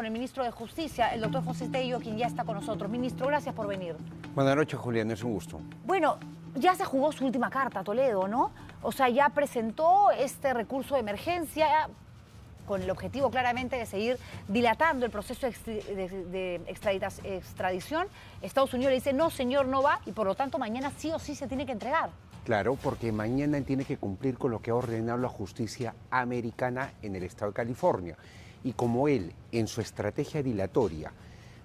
con el ministro de Justicia, el doctor José Tello, quien ya está con nosotros. Ministro, gracias por venir. Buenas noches, Julián, es un gusto. Bueno, ya se jugó su última carta, Toledo, ¿no? O sea, ya presentó este recurso de emergencia con el objetivo claramente de seguir dilatando el proceso de extradición. Estados Unidos le dice, no, señor, no va, y por lo tanto mañana sí o sí se tiene que entregar. Claro, porque mañana él tiene que cumplir con lo que ha ordenado la justicia americana en el estado de California. Y como él, en su estrategia dilatoria,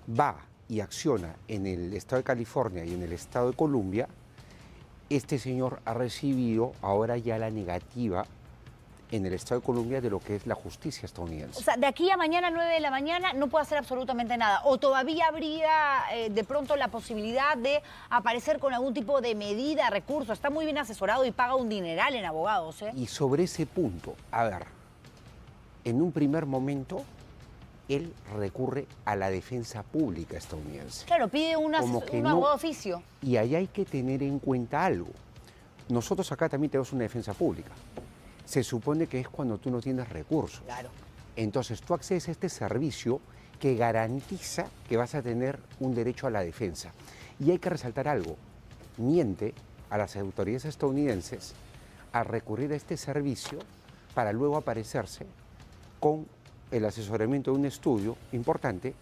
va y acciona en el estado de California y en el estado de Columbia, este señor ha recibido ahora ya la negativa en el estado de Columbia de lo que es la justicia estadounidense. O sea, de aquí a mañana, 9 de la mañana, no puede hacer absolutamente nada. ¿O todavía habría de pronto la posibilidad de aparecer con algún tipo de medida, recurso? Está muy bien asesorado y paga un dineral en abogados, ¿eh? Y sobre ese punto, a ver, en un primer momento, él recurre a la defensa pública estadounidense. Claro, pide un abogado oficio. Y ahí hay que tener en cuenta algo. Nosotros acá también tenemos una defensa pública. Se supone que es cuando tú no tienes recursos. Claro. Entonces tú accedes a este servicio que garantiza que vas a tener un derecho a la defensa. Y hay que resaltar algo. Miente a las autoridades estadounidenses a recurrir a este servicio para luego aparecerse con el asesoramiento de un estudio importante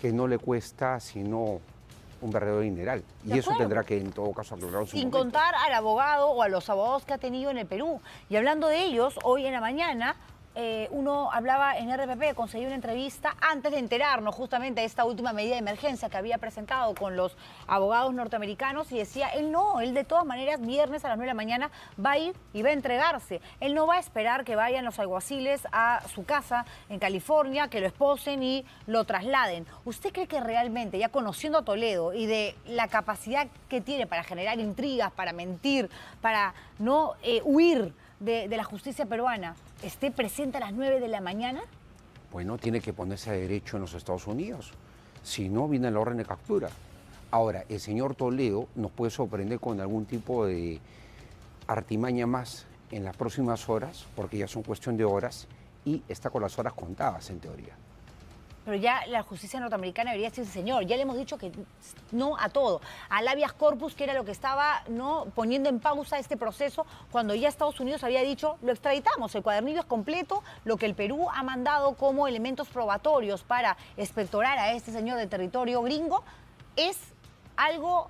que no le cuesta sino un verdadero dineral. Y eso tendrá que, en todo caso, aclararlo en su momento. Sin contar al abogado o a los abogados que ha tenido en el Perú. Y hablando de ellos, hoy en la mañana, uno hablaba en RPP, conseguí una entrevista antes de enterarnos justamente de esta última medida de emergencia que había presentado con los abogados norteamericanos y decía, él de todas maneras, viernes a las 9 de la mañana va a ir y va a entregarse. Él no va a esperar que vayan los alguaciles a su casa en California, que lo esposen y lo trasladen. ¿Usted cree que realmente, ya conociendo a Toledo y de la capacidad que tiene para generar intrigas, para mentir, para no huir de la justicia peruana, esté presente a las 9 de la mañana? Bueno, tiene que ponerse a derecho en los Estados Unidos. Si no, viene la orden de captura. Ahora, el señor Toledo nos puede sorprender con algún tipo de artimaña más en las próximas horas, porque ya son cuestión de horas, y está con las horas contadas, en teoría. Pero ya la justicia norteamericana debería decir, señor, ya le hemos dicho que no a todo. Al habeas corpus, que era lo que estaba poniendo en pausa este proceso, cuando ya Estados Unidos había dicho, lo extraditamos, el cuadernillo es completo, lo que el Perú ha mandado como elementos probatorios para expectorar a este señor de territorio gringo, es algo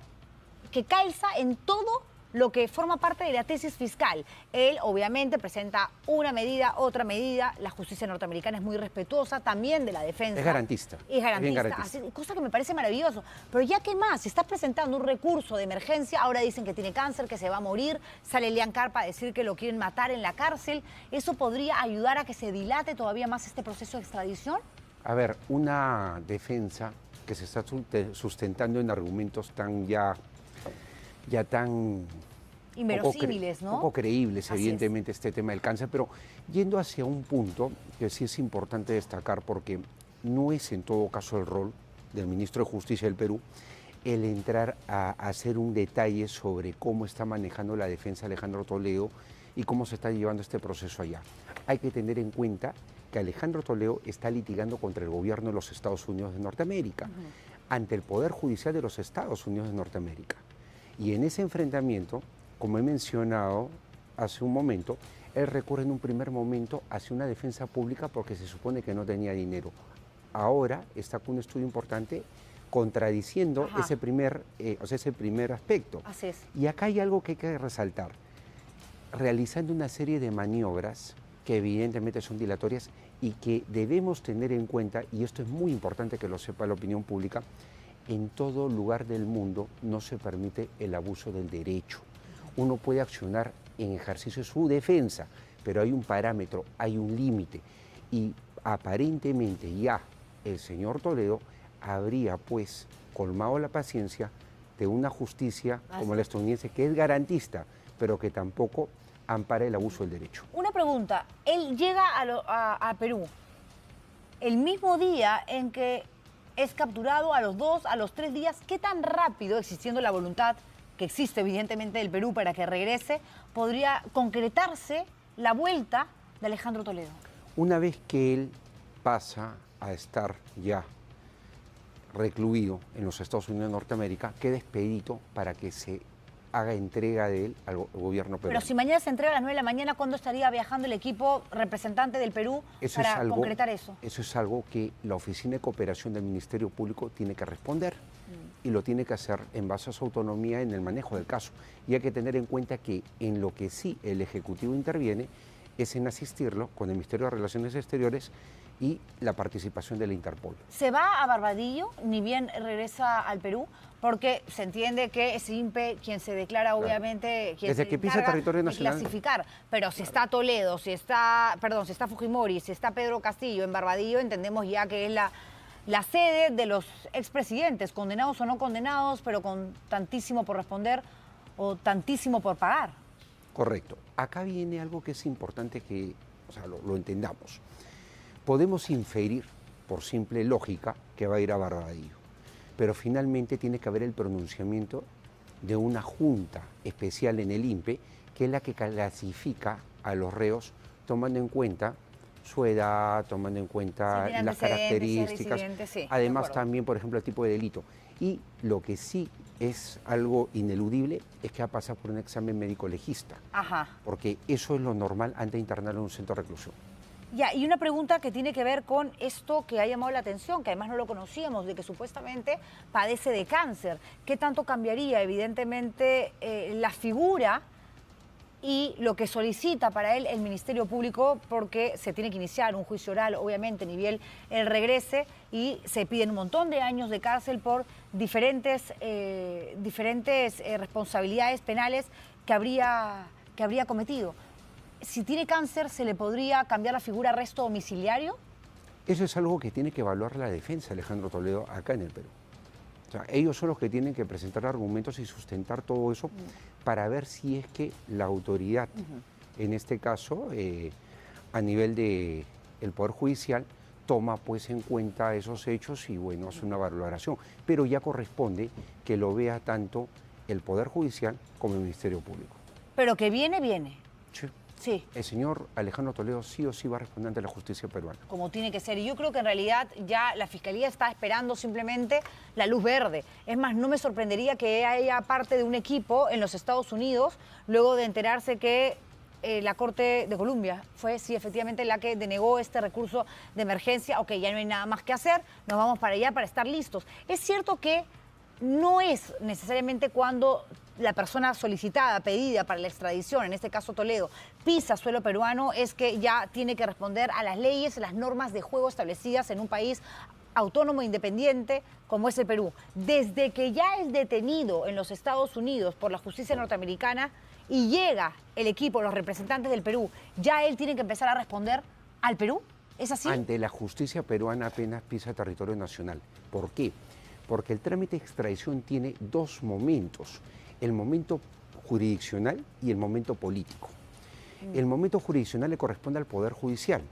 que calza en todo lo que forma parte de la tesis fiscal. Él, obviamente, presenta una medida, otra medida. La justicia norteamericana es muy respetuosa también de la defensa. Es garantista. Es garantista. Bien garantista. Así, cosa que me parece maravilloso. Pero ya, ¿qué más? Se está presentando un recurso de emergencia. Ahora dicen que tiene cáncer, que se va a morir. Sale Elian Carpa a decir que lo quieren matar en la cárcel. ¿Eso podría ayudar a que se dilate todavía más este proceso de extradición? A ver, una defensa que se está sustentando en argumentos tan inverosímiles, ¿no? Poco creíbles, Así evidentemente, este tema del cáncer, pero yendo hacia un punto que sí es importante destacar, porque no es en todo caso el rol del ministro de Justicia del Perú el entrar a hacer un detalle sobre cómo está manejando la defensa Alejandro Toledo y cómo se está llevando este proceso allá. Hay que tener en cuenta que Alejandro Toledo está litigando contra el gobierno de los Estados Unidos de Norteamérica, ante el Poder Judicial de los Estados Unidos de Norteamérica. Y en ese enfrentamiento, como he mencionado hace un momento, él recurre en un primer momento hacia una defensa pública porque se supone que no tenía dinero. Ahora está con un estudio importante contradiciendo ese primer aspecto. Así es. Y acá hay algo que hay que resaltar. Realizando una serie de maniobras que evidentemente son dilatorias y que debemos tener en cuenta, y esto es muy importante que lo sepa la opinión pública, en todo lugar del mundo no se permite el abuso del derecho. Uno puede accionar en ejercicio de su defensa, pero hay un parámetro, hay un límite. Y aparentemente ya el señor Toledo habría pues colmado la paciencia de una justicia como la estadounidense, que es garantista, pero que tampoco ampara el abuso del derecho. Una pregunta, él llega a Perú el mismo día en que es capturado, a los 2, a los 3 días. ¿Qué tan rápido, existiendo la voluntad que existe evidentemente del Perú para que regrese, podría concretarse la vuelta de Alejandro Toledo? Una vez que él pasa a estar ya recluido en los Estados Unidos de Norteamérica, queda expedito para que se haga entrega de él al gobierno peruano. Pero si mañana se entrega a las 9 de la mañana, ¿cuándo estaría viajando el equipo representante del Perú para concretar eso? Eso es algo que la Oficina de Cooperación del Ministerio Público tiene que responder y lo tiene que hacer en base a su autonomía en el manejo del caso. Y hay que tener en cuenta que en lo que sí el Ejecutivo interviene es en asistirlo con el Ministerio de Relaciones Exteriores y la participación de la Interpol. ¿Se va a Barbadillo, ni bien regresa al Perú? Porque se entiende que es INPE quien se declara, obviamente, quien desde se que pisa territorio de nacional clasificar. Pero si está Toledo, si está Fujimori, si está Pedro Castillo en Barbadillo, entendemos ya que es la sede de los expresidentes, condenados o no condenados, pero con tantísimo por responder o tantísimo por pagar. Correcto. Acá viene algo que es importante que lo entendamos. Podemos inferir, por simple lógica, que va a ir a Barbadillo, pero finalmente tiene que haber el pronunciamiento de una junta especial en el INPE, que es la que clasifica a los reos tomando en cuenta su edad, tomando en cuenta las características, sí, además también, por ejemplo, el tipo de delito. Y lo que sí es algo ineludible es que va a pasar por un examen médico legista, porque eso es lo normal antes de internarlo en un centro de reclusión. Ya, y una pregunta que tiene que ver con esto que ha llamado la atención, que además no lo conocíamos, de que supuestamente padece de cáncer. ¿Qué tanto cambiaría, evidentemente, la figura y lo que solicita para él el Ministerio Público? Porque se tiene que iniciar un juicio oral, obviamente, ni bien él regrese, y se piden un montón de años de cárcel por diferentes responsabilidades penales que habría cometido. Si tiene cáncer, ¿se le podría cambiar la figura a arresto domiciliario? Eso es algo que tiene que evaluar la defensa, Alejandro Toledo, acá en el Perú. O sea, ellos son los que tienen que presentar argumentos y sustentar todo eso para ver si es que la autoridad, en este caso, a nivel del Poder Judicial, toma pues en cuenta esos hechos y bueno, hace una valoración. Pero ya corresponde que lo vea tanto el Poder Judicial como el Ministerio Público. Pero que viene. Sí. Sí. El señor Alejandro Toledo sí o sí va a responder ante la justicia peruana. Como tiene que ser. Y yo creo que en realidad ya la Fiscalía está esperando simplemente la luz verde. Es más, no me sorprendería que haya parte de un equipo en los Estados Unidos luego de enterarse que la Corte de Colombia fue, sí, efectivamente, la que denegó este recurso de emergencia. Ok, ya no hay nada más que hacer, nos vamos para allá para estar listos. Es cierto que no es necesariamente cuando la persona solicitada, pedida para la extradición, en este caso Toledo, pisa suelo peruano, es que ya tiene que responder a las leyes, las normas de juego establecidas en un país autónomo e independiente como es el Perú. Desde que ya es detenido en los Estados Unidos por la justicia norteamericana y llega el equipo, los representantes del Perú, ya él tiene que empezar a responder al Perú. ¿Es así? Ante la justicia peruana apenas pisa territorio nacional. ¿Por qué? Porque el trámite de extradición tiene dos momentos: el momento jurisdiccional y el momento político. El momento jurisdiccional le corresponde al Poder Judicial.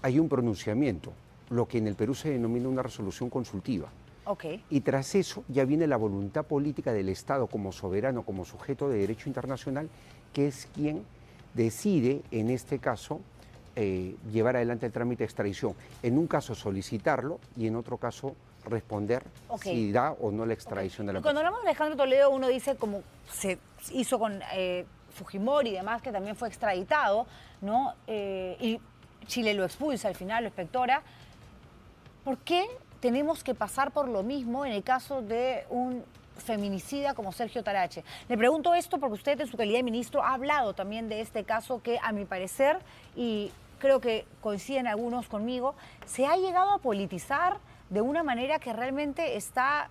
Hay un pronunciamiento, lo que en el Perú se denomina una resolución consultiva. Y tras eso ya viene la voluntad política del Estado como soberano, como sujeto de derecho internacional, que es quien decide, en este caso, llevar adelante el trámite de extradición. En un caso solicitarlo y en otro caso responder si da o no la extradición de la persona. Cuando hablamos de Alejandro Toledo, uno dice, como se hizo con Fujimori y demás, que también fue extraditado, ¿no? Y Chile lo expulsa al final, lo expectora. ¿Por qué tenemos que pasar por lo mismo en el caso de un feminicida como Sergio Tarache? Le pregunto esto porque usted, en su calidad de ministro, ha hablado también de este caso que, a mi parecer, y creo que coinciden algunos conmigo, se ha llegado a politizar de una manera que realmente está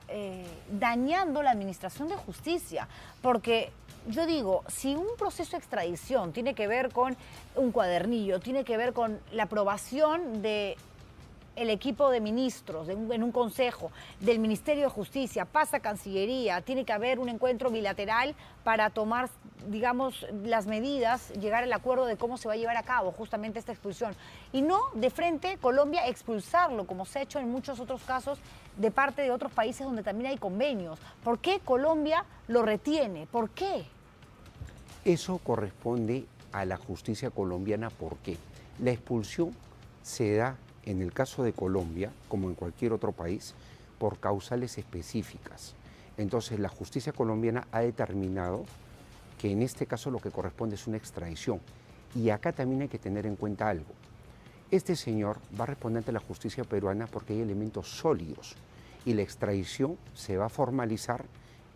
dañando la administración de justicia. Porque yo digo, si un proceso de extradición tiene que ver con un cuadernillo, tiene que ver con la aprobación de el equipo de ministros en un consejo del Ministerio de Justicia, pasa a Cancillería, tiene que haber un encuentro bilateral para tomar, digamos, las medidas, llegar al acuerdo de cómo se va a llevar a cabo justamente esta expulsión. Y no de frente Colombia expulsarlo, como se ha hecho en muchos otros casos de parte de otros países donde también hay convenios. ¿Por qué Colombia lo retiene? ¿Por qué? Eso corresponde a la justicia colombiana. ¿Por qué? La expulsión se da en el caso de Colombia, como en cualquier otro país, por causales específicas. Entonces, la justicia colombiana ha determinado que en este caso lo que corresponde es una extradición. Y acá también hay que tener en cuenta algo. Este señor va a responder ante la justicia peruana porque hay elementos sólidos y la extradición se va a formalizar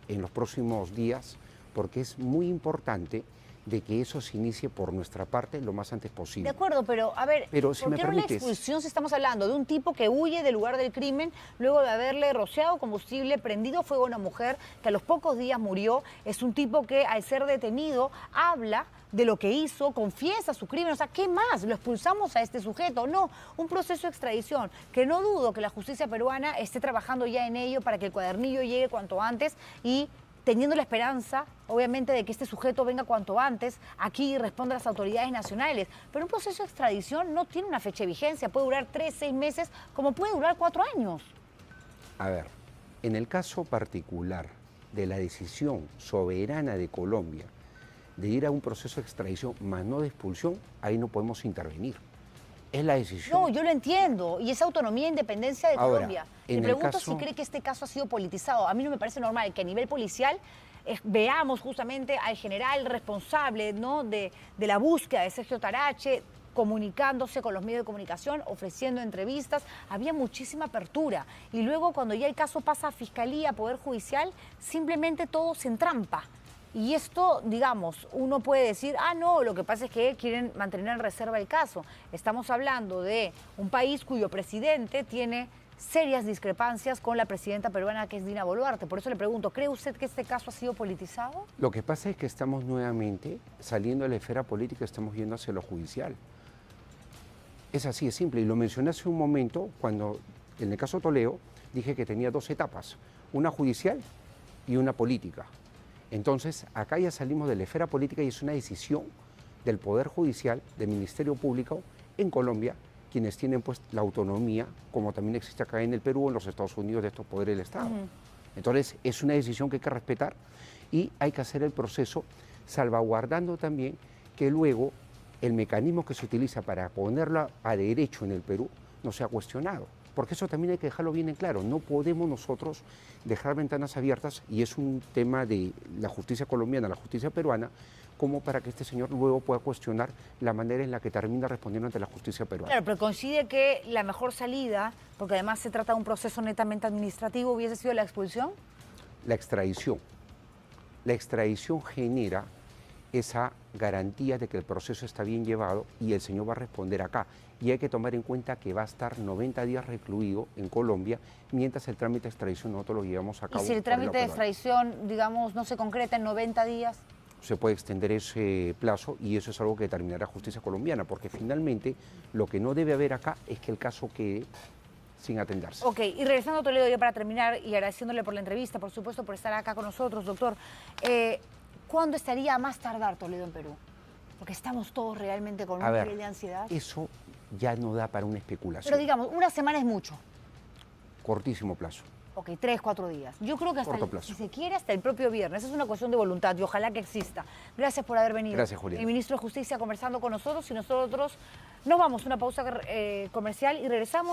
en los próximos días porque es muy importante de que eso se inicie por nuestra parte lo más antes posible. De acuerdo, pero a ver, pero, si ¿por me qué no la permites, expulsión si estamos hablando de un tipo que huye del lugar del crimen luego de haberle rociado combustible, prendido fuego a una mujer que a los pocos días murió? Es un tipo que al ser detenido habla de lo que hizo, confiesa su crimen, o sea, ¿qué más? ¿Lo expulsamos a este sujeto? No, un proceso de extradición, que no dudo que la justicia peruana esté trabajando ya en ello para que el cuadernillo llegue cuanto antes y teniendo la esperanza, obviamente, de que este sujeto venga cuanto antes aquí y responda a las autoridades nacionales. Pero un proceso de extradición no tiene una fecha de vigencia, puede durar 3, 6 meses, como puede durar 4 años. A ver, en el caso particular de la decisión soberana de Colombia de ir a un proceso de extradición, más no de expulsión, ahí no podemos intervenir. Es la decisión. No, yo lo entiendo, y es autonomía e independencia de Ahora, Colombia. en Le el pregunto caso- si cree que este caso ha sido politizado. A mí no me parece normal que a nivel policial veamos justamente al general responsable, ¿no?, de la búsqueda de Sergio Tarache, comunicándose con los medios de comunicación, ofreciendo entrevistas. Había muchísima apertura. Y luego, cuando ya el caso pasa a Fiscalía, a Poder Judicial, simplemente todo se entrampa. Y esto, digamos, uno puede decir, ah, no, lo que pasa es que quieren mantener en reserva el caso. Estamos hablando de un país cuyo presidente tiene serias discrepancias con la presidenta peruana, que es Dina Boluarte. Por eso le pregunto, ¿cree usted que este caso ha sido politizado? Lo que pasa es que estamos nuevamente saliendo de la esfera política, estamos yendo hacia lo judicial. Es así, es simple. Y lo mencioné hace un momento cuando, en el caso Toledo, dije que tenía 2 etapas, una judicial y una política. Entonces, acá ya salimos de la esfera política y es una decisión del Poder Judicial, del Ministerio Público en Colombia, quienes tienen pues la autonomía, como también existe acá en el Perú, en los Estados Unidos, de estos poderes del Estado. Entonces, es una decisión que hay que respetar y hay que hacer el proceso salvaguardando también que luego el mecanismo que se utiliza para ponerlo a derecho en el Perú no sea cuestionado. Porque eso también hay que dejarlo bien en claro. No podemos nosotros dejar ventanas abiertas, y es un tema de la justicia colombiana, la justicia peruana, como para que este señor luego pueda cuestionar la manera en la que termina respondiendo ante la justicia peruana. Claro, pero coincide que la mejor salida, porque además se trata de un proceso netamente administrativo, hubiese sido la expulsión. La extradición. La extradición genera esa garantía de que el proceso está bien llevado y el señor va a responder acá. Y hay que tomar en cuenta que va a estar 90 días recluido en Colombia mientras el trámite de extradición nosotros lo llevamos a cabo. Y si el trámite de extradición, digamos, no se concreta en 90 días. Se puede extender ese plazo y eso es algo que determinará justicia colombiana, porque finalmente lo que no debe haber acá es que el caso quede sin atenderse. Ok, y regresando a Toledo ya para terminar y agradeciéndole por la entrevista, por supuesto, por estar acá con nosotros, doctor. ¿Cuándo estaría a más tardar Toledo en Perú? Porque estamos todos realmente con un nivel de ansiedad. Eso ya no da para una especulación. Pero digamos, una semana es mucho. Cortísimo plazo. Ok, 3, 4 días. Yo creo que hasta si se quiere, hasta el propio viernes. Es una cuestión de voluntad y ojalá que exista. Gracias por haber venido. Gracias, Julián. El ministro de Justicia conversando con nosotros y nosotros nos vamos a una pausa comercial y regresamos.